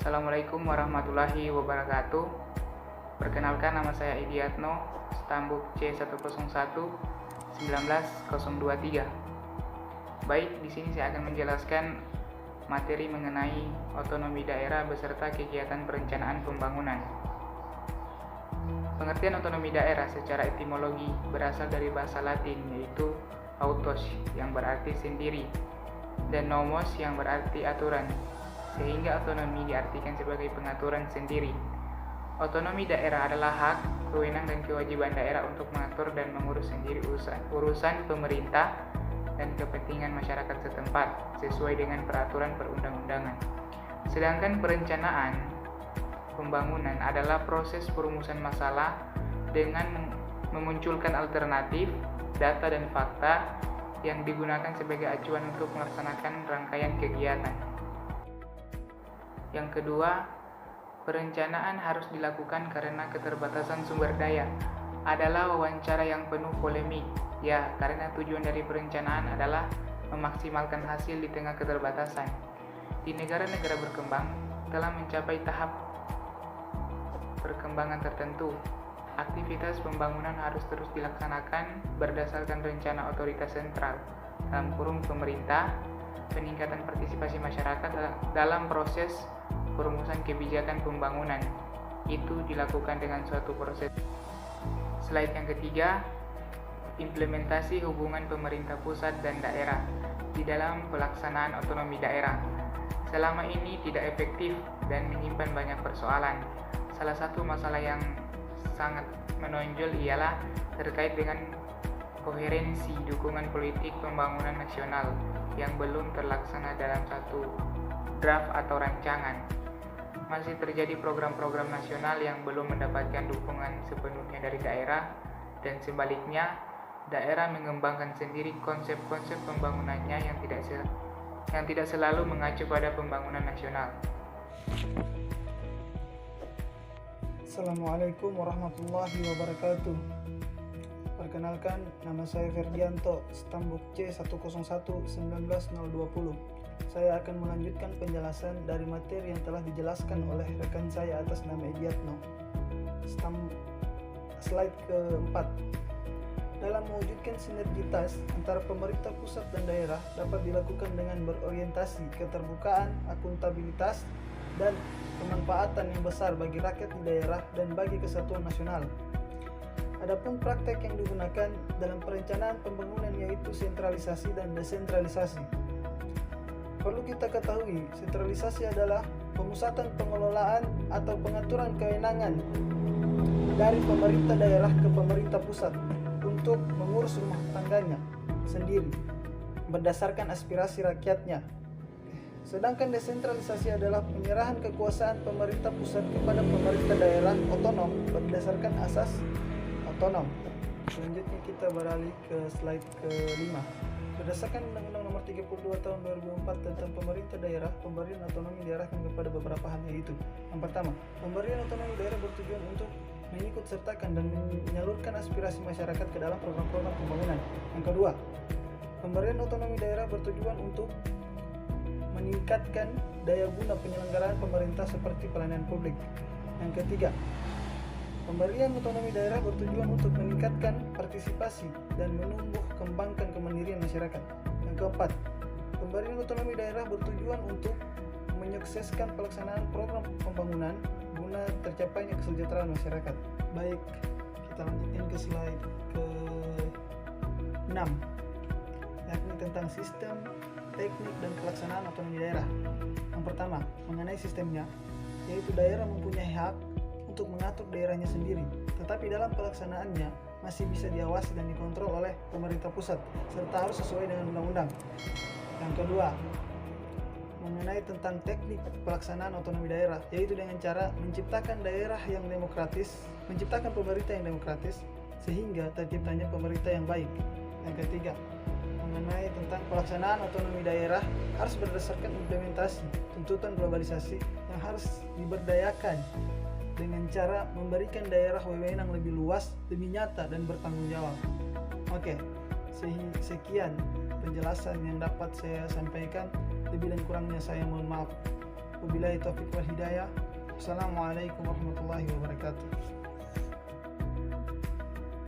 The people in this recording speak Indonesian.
Assalamualaikum warahmatullahi wabarakatuh. Perkenalkan, nama saya Idiatno, stambuk C101 19023. Baik, di sini saya akan menjelaskan materi mengenai otonomi daerah beserta kegiatan perencanaan pembangunan. Pengertian otonomi daerah secara etimologi berasal dari bahasa Latin, yaitu autos yang berarti sendiri dan nomos yang berarti aturan, sehingga otonomi diartikan sebagai pengaturan sendiri. Otonomi daerah adalah hak, kewenangan dan kewajiban daerah untuk mengatur dan mengurus sendiri urusan pemerintah dan kepentingan masyarakat setempat sesuai dengan peraturan perundang-undangan. Sedangkan perencanaan pembangunan adalah proses perumusan masalah dengan memunculkan alternatif, data dan fakta yang digunakan sebagai acuan untuk melaksanakan rangkaian kegiatan. Yang kedua, perencanaan harus dilakukan karena keterbatasan sumber daya. Adalah wawancara yang penuh polemik. Ya, karena tujuan dari perencanaan adalah memaksimalkan hasil di tengah keterbatasan. Di negara-negara berkembang telah mencapai tahap perkembangan tertentu. Aktivitas pembangunan harus terus dilaksanakan berdasarkan rencana otoritas sentral, dalam kurung pemerintah, peningkatan partisipasi masyarakat dalam proses perumusan kebijakan pembangunan. Itu dilakukan dengan suatu proses. Slide yang ketiga, implementasi hubungan pemerintah pusat dan daerah di dalam pelaksanaan otonomi daerah. Selama ini tidak efektif dan menyimpan banyak persoalan. Salah satu masalah yang sangat menonjol ialah terkait dengan koherensi dukungan politik pembangunan nasional yang belum terlaksana dalam satu draft atau rancangan. Masih terjadi program-program nasional yang belum mendapatkan dukungan sepenuhnya dari daerah, dan sebaliknya daerah mengembangkan sendiri konsep-konsep pembangunannya yang tidak selalu mengacu pada pembangunan nasional. Assalamualaikum warahmatullahi wabarakatuh. Perkenalkan, nama saya Ferdianto, stambuk C101 19020. Saya akan melanjutkan penjelasan dari materi yang telah dijelaskan oleh rekan saya atas nama Idiatno. Slide keempat. Dalam mewujudkan sinergitas antara pemerintah pusat dan daerah dapat dilakukan dengan berorientasi keterbukaan, akuntabilitas, dan pemanfaatan yang besar bagi rakyat di daerah dan bagi kesatuan nasional. Adapun praktek yang digunakan dalam perencanaan pembangunan yaitu sentralisasi dan desentralisasi. Perlu kita ketahui, sentralisasi adalah pemusatan pengelolaan atau pengaturan kewenangan dari pemerintah daerah ke pemerintah pusat untuk mengurus rumah tangganya sendiri berdasarkan aspirasi rakyatnya. Sedangkan desentralisasi adalah penyerahan kekuasaan pemerintah pusat kepada pemerintah daerah otonom berdasarkan asas otonom. Selanjutnya kita beralih ke slide ke-5. Berdasarkan Undang-Undang Nomor 32 Tahun 2004 tentang pemerintah daerah, pemberian otonomi diarahkan kepada beberapa hal, yaitu: yang pertama, pemberian otonomi daerah bertujuan untuk mengikut sertakan dan menyalurkan aspirasi masyarakat ke dalam program-program pembangunan. Yang kedua, pemberian otonomi daerah bertujuan untuk meningkatkan daya guna penyelenggaraan pemerintah seperti pelayanan publik. Yang ketiga, pemberian otonomi daerah bertujuan untuk meningkatkan partisipasi dan menumbuh kembangkan kemandirian masyarakat. Yang keempat, pemberian otonomi daerah bertujuan untuk menyukseskan pelaksanaan program pembangunan guna tercapainya kesejahteraan masyarakat. Baik, kita lanjutkan ke slide ke-6, yakni tentang sistem, teknik, dan pelaksanaan otonomi daerah. Yang pertama, mengenai sistemnya, yaitu daerah mempunyai hak untuk mengatur daerahnya sendiri, tetapi dalam pelaksanaannya masih bisa diawasi dan dikontrol oleh pemerintah pusat, serta harus sesuai dengan undang-undang. Yang kedua, mengenai tentang teknik pelaksanaan otonomi daerah, yaitu dengan cara menciptakan daerah yang demokratis, menciptakan pemerintah yang demokratis, sehingga terciptanya pemerintah yang baik. Yang ketiga, mengenai tentang pelaksanaan otonomi daerah harus berdasarkan implementasi tuntutan globalisasi yang harus diberdayakan dengan cara memberikan daerah wewenang lebih luas, lebih nyata, dan bertanggung jawab. Oke, sekian penjelasan yang dapat saya sampaikan. Lebih dan kurangnya saya mohon maaf. Wabillahi taufiq wal hidayah. Assalamualaikum warahmatullahi wabarakatuh.